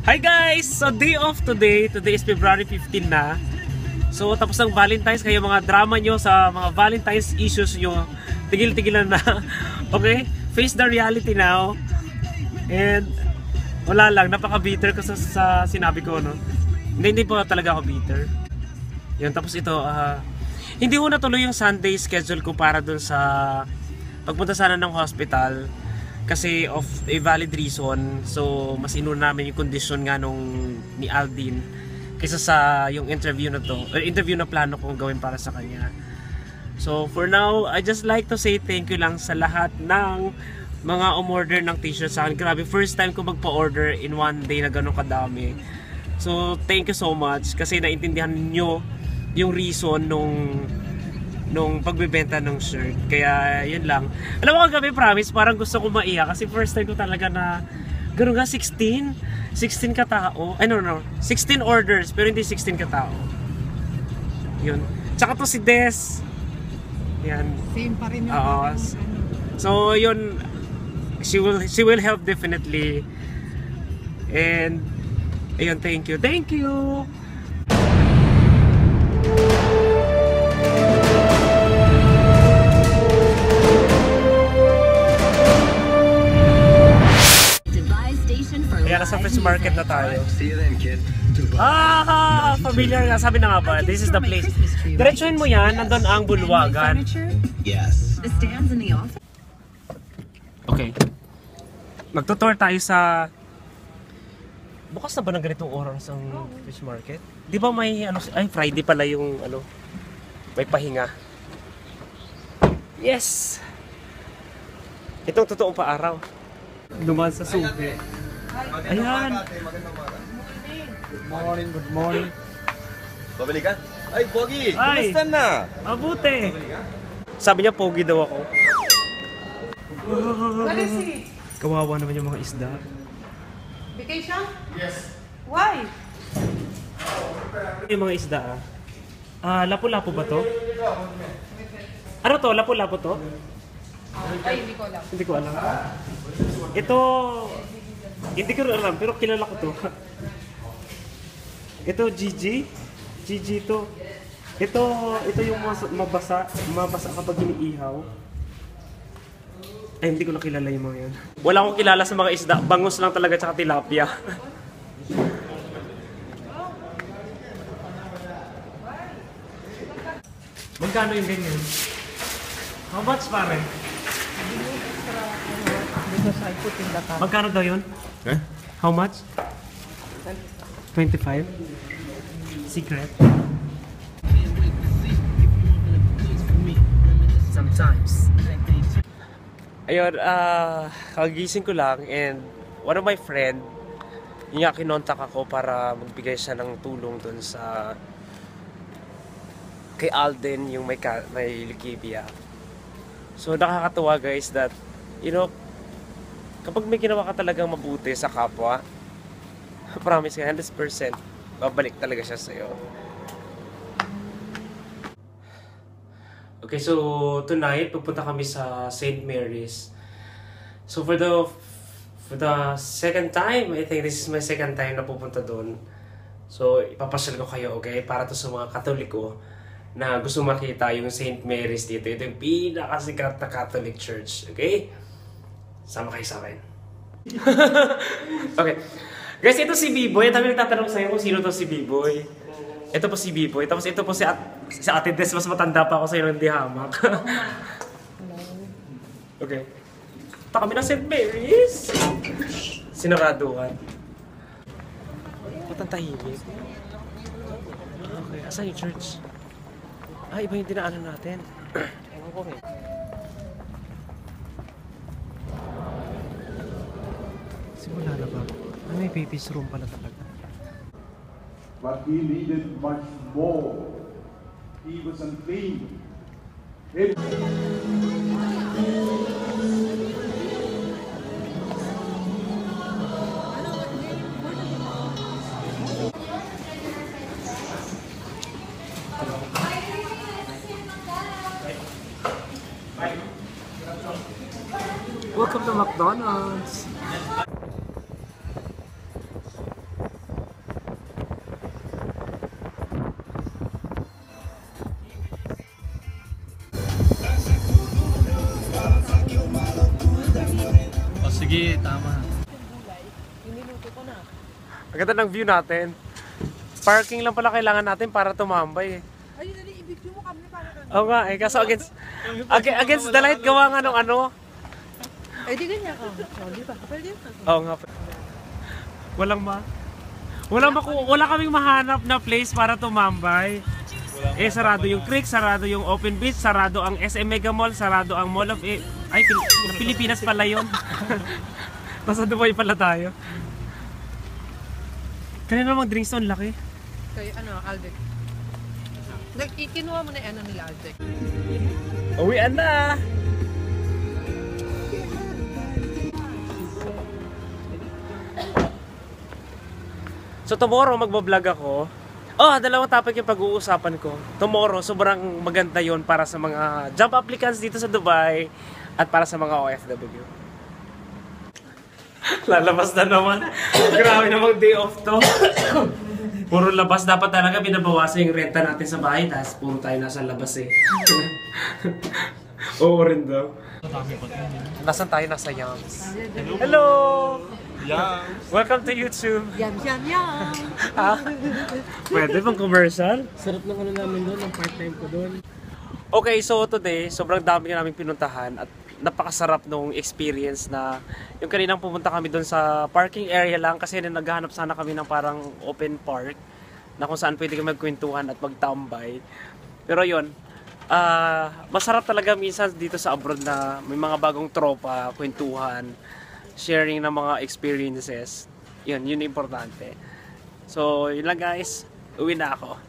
Hi guys! So day off today. Today is February 15 na. So tapos ng Valentine's, kayo mga drama nyo sa mga Valentine's issues nyo, tigil-tigilan na. Okay? Face the reality now. And wala lang, napaka-bitter ko sa sinabi ko, no? Hindi po talaga ako bitter. Yun, tapos ito, hindi ko natuloy yung Sunday schedule ko para dun sa pagpunta sana ng hospital. Kasi of a valid reason, so mas inuna namin yung condition nga ni Aldin kaysa sa yung interview na to, or interview na plano kong gawin para sa kanya. So for now, I just like to say thank you lang sa lahat ng mga umorder ng t-shirt sa akin. Grabe, first time ko magpa-order in one day na ganun kadami. So thank you so much kasi naintindihan nyo yung reason nung pagbebenta ng shirt. Kaya yun lang. Alam mo kagabi, promise, parang gusto ko maiyak kasi first time ko talaga na gano'n nga, 16 katao. Ay no, 16 orders pero hindi 16 katao. Yun. Tsaka to si Des. Yan. Same pa rin yung So yun, she will help definitely. And ayun, thank you. Thank you. Kaya nasa Fish Market na tayo. Familiar nga. Sabi na nga ba, this is the place. Diretsuhin mo yan, nandun ang bulwagan. Yes. Okay. Magtutour tayo sa... Bukas na ba ng ganitong oras ang Fish Market? Di ba may ano... Ay, Friday pala yung ano... May pahinga. Yes! Itong totoong paaraw. Dumaan sa suki. Ayan! Good morning. Babalik ka? Ay, Pogi! Ay! Kumusta na? Mabuti! Sabi niya, Pogi daw ako. Kawawa naman yung mga isda. Vacation? Yes. Why? Yung mga isda lapu-lapu ba to? Ano to? Lapu-lapu to? Ay, hindi ko alam. Hindi ko alam. Ito... Hindi ko alam, pero kilala ko to. Ito, Gigi. Gigi to. Ito yung mabasa kapag iniihaw. Ay, hindi ko na kilala yung mga yan. Wala akong kilala sa mga isda. Bangus lang talaga, tsaka tilapia. Magkano yung ganyan? How much, pare? Because I put in the car. Magkano daw yun? Eh? How much? 25? Secret? Sometimes. Ayun, kagising ko lang and one of my friend, yung nga kinontak ako para magbigay siya ng tulong dun sa kay Alden, yung may leukemia. So nakakatuwa guys that, you know, kapag may ginawa ka talagang mabuti sa kapwa, promise ka, 100%, babalik talaga siya sa'yo. Okay, so tonight, pupunta kami sa St. Mary's. So for the second time, I think this is my second time na pupunta doon. So ipapasyal ko kayo, okay? Para to sa mga Katoliko na gusto makita yung St. Mary's dito. Ito yung pinakasikat na Catholic Church, okay? Sama kayo sa akin. Okay. Guys, ito si B-Boy. Dami nagtatanong sa'yo kung sino to si B-Boy. Ito po si B-Boy. Tapos ito po si Ate Des. Mas matanda pa ako sa'yo ng di hamak. Okay. Ito kami ng St. Mary's. Sinaraduhan. Ba't ang tahimik? Okay, asan yung church? Iba yung dinaanan natin. Ewan ko eh. Simula na ba? May baby's room pala talaga. But he needed much more. He was unclean. Welcome to McDonald's. Hindi, tama. Ang ganda ng view natin. Parking lang pala kailangan natin para tumambay eh. Ay, dali, i-video mo kami para Oo nga eh, kaso against the light gawa nga nung ano. Ay, di ganyan ka. Oh, di ba? Pwede yun. Oo nga. Wala kaming mahanap na place para tumambay. Eh, sarado yung creek, sarado yung open beach, sarado ang SM Mega Mall, sarado ang Mall of... Pilipinas pala yun. Nasa Dubai pala tayo. Kanina namang drinks doon, laki. Kaya Aldec. Kinuha mo na yung nila, Aldec. Uwian na! So tomorrow magbablog ako. Dalawang topic yung pag-uusapan ko. Tomorrow, sobrang maganda yon para sa mga job applicants dito sa Dubai at para sa mga OFW. Lalabas na naman. Grabe namang day off to. Puro labas. Dapat talaga binabawasan yung renta natin sa bahay. Tapos puro tayo nasa labas eh. Oo rin daw. Nasaan tayo? Nasa Yams. Hello! Yams! Welcome to YouTube. Yum, yum, yum! Pwede bang commercial? Sarap ng ano namin doon, ang part-time ko doon. Okay, so today, sobrang dami namin pinuntahan at napakasarap nung experience na yung kaninang pumunta kami doon sa parking area lang kasi naghahanap sana kami ng parang open park na kung saan pwede kami magkwentuhan at magtambay. Pero yun, masarap talaga minsan dito sa abroad na may mga bagong tropa, kwentuhan, sharing ng mga experiences. Yun yung importante. So, yun lang guys. Uwi na ako.